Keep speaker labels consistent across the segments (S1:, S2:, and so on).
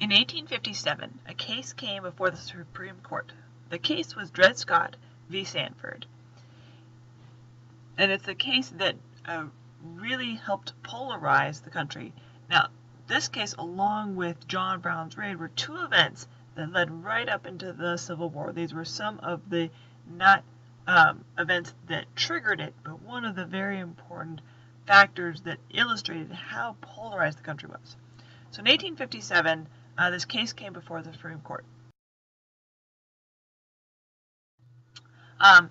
S1: In 1857, a case came before the Supreme Court. The case was Dred Scott v. Sanford. And it's a case that really helped polarize the country. Now, this case, along with John Brown's raid, were two events that led right up into the Civil War. These were some of the not events that triggered it, but one of the very important factors that illustrated how polarized the country was. So in 1857, this case came before the Supreme Court. And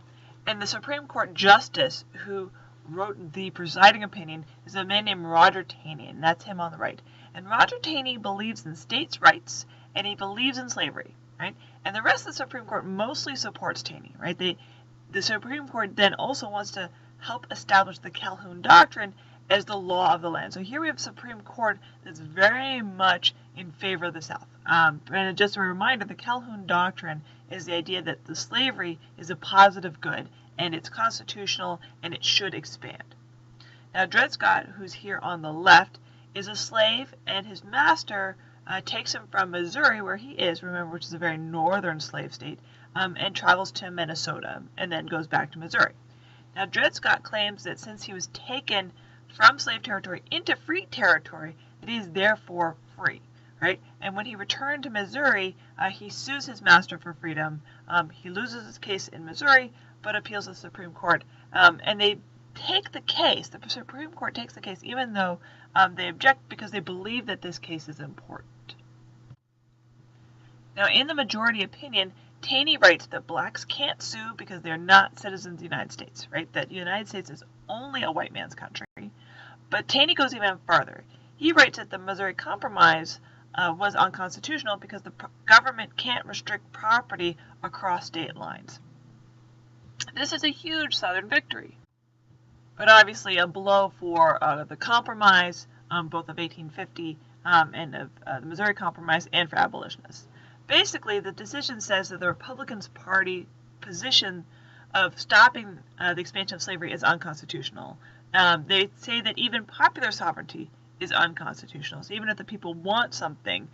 S1: the Supreme Court justice who wrote the presiding opinion is a man named Roger Taney, and that's him on the right. And Roger Taney believes in states' rights, and he believes in slavery, right? And the rest of the Supreme Court mostly supports Taney, right? The Supreme Court then also wants to help establish the Calhoun Doctrine as the law of the land. So here we have a Supreme Court that's very much in favor of the South. And just a reminder, the Calhoun Doctrine is the idea that the slavery is a positive good, and it's constitutional, and it should expand. Now, Dred Scott, who's here on the left, is a slave, and his master takes him from Missouri, where he is, remember, which is a very northern slave state, and travels to Minnesota, and then goes back to Missouri. Now, Dred Scott claims that since he was taken from slave territory into free territory, that he is therefore free, right? And when he returned to Missouri, he sues his master for freedom. He loses his case in Missouri, but appeals to the Supreme Court. And they take the case, the Supreme Court takes the case, even though they object because they believe that this case is important. Now, in the majority opinion, Taney writes that blacks can't sue because they're not citizens of the United States, right? That the United States is only a white man's country. But Taney goes even further. He writes that the Missouri Compromise was unconstitutional because the government can't restrict property across state lines. This is a huge Southern victory, but obviously a blow for the Compromise, both of 1850 and of the Missouri Compromise, and for abolitionists. Basically, the decision says that the Republican Party position of stopping the expansion of slavery is unconstitutional. They say that even popular sovereignty is unconstitutional. So even if the people want something,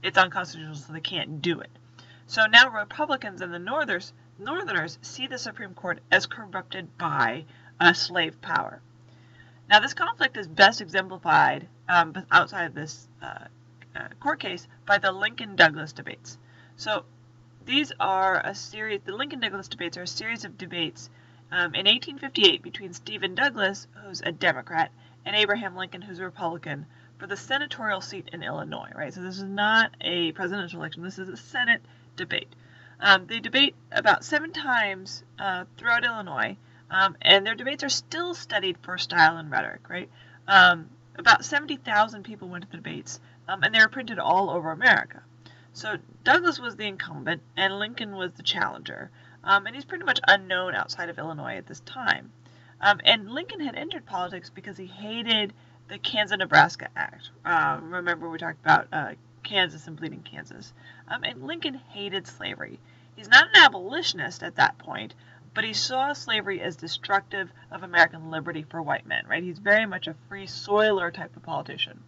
S1: it's unconstitutional, so they can't do it. So now Republicans and the Northerners see the Supreme Court as corrupted by slave power. Now, this conflict is best exemplified outside of this court case by the Lincoln-Douglas debates. So these are the Lincoln-Douglas debates are a series of debates in 1858 between Stephen Douglas, who's a Democrat, and Abraham Lincoln, who's a Republican, for the senatorial seat in Illinois, right? So this is not a presidential election. This is a Senate debate. They debate about 7 times throughout Illinois, and their debates are still studied for style and rhetoric, right? About 70,000 people went to the debates, and they were printed all over America. So Douglas was the incumbent, and Lincoln was the challenger, and he's pretty much unknown outside of Illinois at this time. And Lincoln had entered politics because he hated the Kansas-Nebraska Act. Remember we talked about Kansas and bleeding Kansas. And Lincoln hated slavery. He's not an abolitionist at that point, but he saw slavery as destructive of American liberty for white men, right? He's very much a free soiler type of politician.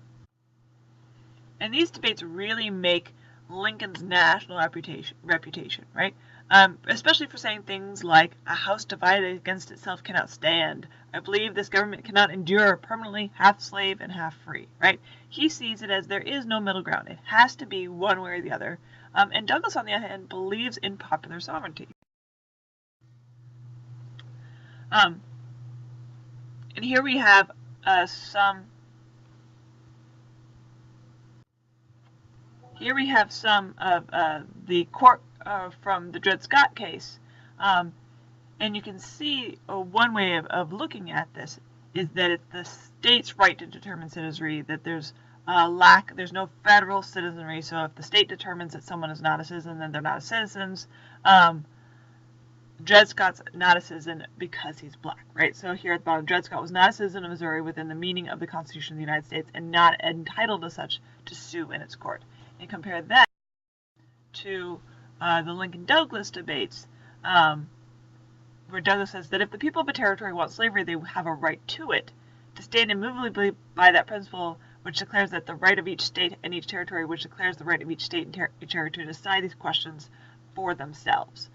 S1: And these debates really make Lincoln's national reputation, right? Especially for saying things like, a house divided against itself cannot stand. I believe this government cannot endure permanently half slave and half free, right? He sees it as there is no middle ground. It has to be one way or the other. And Douglas, on the other hand, believes in popular sovereignty. And here we have some of the court from the Dred Scott case. And you can see one way of looking at this is that it's the state's right to determine citizenry, that there's no federal citizenry, so if the state determines that someone is not a citizen, then they're not citizens. Dred Scott's not a citizen because he's black, right? So here at the bottom, Dred Scott was not a citizen of Missouri within the meaning of the Constitution of the United States and not entitled as such to sue in its court. And compare that to the Lincoln-Douglas debates, where Douglas says that if the people of a territory want slavery, they have a right to it. To stand immovably by that principle which declares that the right of each state and each territory, which declares the right of each state and territory to decide these questions for themselves,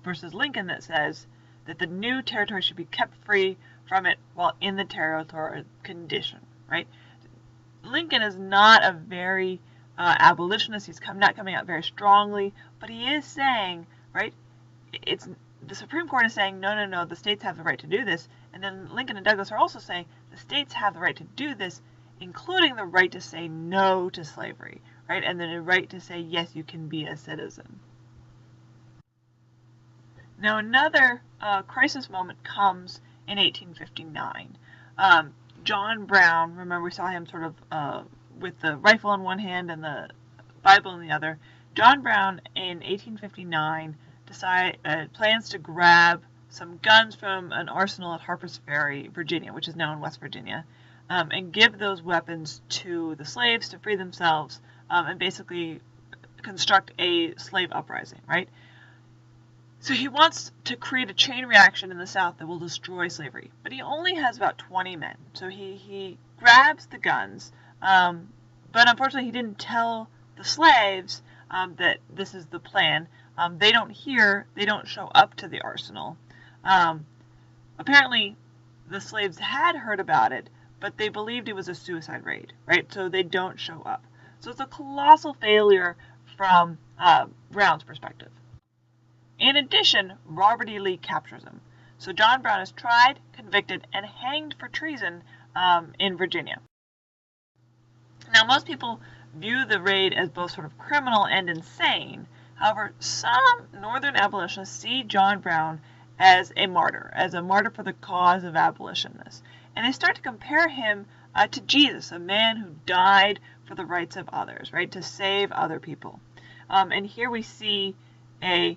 S1: versus Lincoln that says that the new territory should be kept free from it while in the territorial condition, right? Lincoln is not a very abolitionist. He's not coming out very strongly, but he is saying, right, the Supreme Court is saying, no, the states have the right to do this. And then Lincoln and Douglas are also saying the states have the right to do this, including the right to say no to slavery, right? And then the right to say, yes, you can be a citizen. Now, another crisis moment comes in 1859. John Brown, remember we saw him sort of with the rifle in one hand and the Bible in the other. John Brown in 1859 plans to grab some guns from an arsenal at Harper's Ferry, Virginia, which is now in West Virginia, and give those weapons to the slaves to free themselves and basically construct a slave uprising, right? So he wants to create a chain reaction in the South that will destroy slavery, but he only has about 20 men. So he grabs the guns, but unfortunately he didn't tell the slaves that this is the plan. They don't show up to the arsenal. Apparently the slaves had heard about it, but they believed it was a suicide raid, right? So they don't show up. So it's a colossal failure from Brown's perspective. In addition, Robert E. Lee captures him. So John Brown is tried, convicted, and hanged for treason in Virginia. Now, most people view the raid as both sort of criminal and insane. However, some Northern abolitionists see John Brown as a martyr for the cause of abolitionists. And they start to compare him to Jesus, a man who died for the rights of others, right, to save other people. And here we see a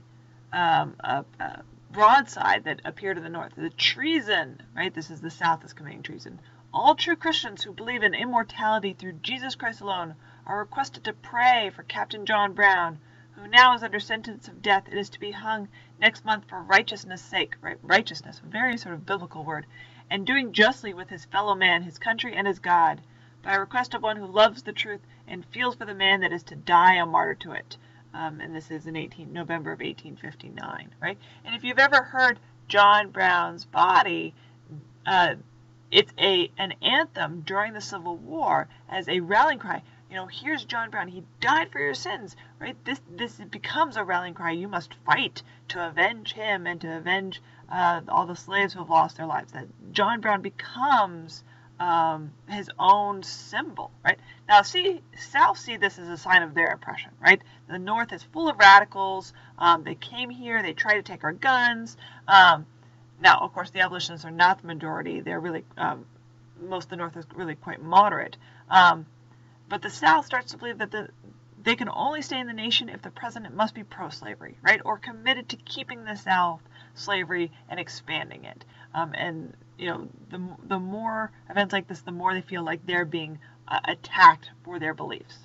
S1: broadside that appeared in the North. The treason, right? This is the South is committing treason. All true Christians who believe in immortality through Jesus Christ alone are requested to pray for Captain John Brown, who now is under sentence of death and is to be hung next month for righteousness' sake. Right? Righteousness, a very sort of biblical word, and doing justly with his fellow man, his country, and his God, by a request of one who loves the truth and feels for the man that is to die a martyr to it. And this is in November of 1859, right? And if you've ever heard John Brown's Body, it's an anthem during the Civil War as a rallying cry. You know, here's John Brown. He died for your sins, right? This becomes a rallying cry. You must fight to avenge him and to avenge all the slaves who have lost their lives. That John Brown becomes his own symbol, right? Now, South see this as a sign of their oppression, right? The North is full of radicals. They came here. They tried to take our guns. Now, of course, the abolitionists are not the majority. They're really, most of the North is really quite moderate. But the South starts to believe that they can only stay in the nation if the president must be pro-slavery, right? Or committed to keeping the South slavery and expanding it. And, you know, the more events like this, the more they feel like they're being attacked for their beliefs.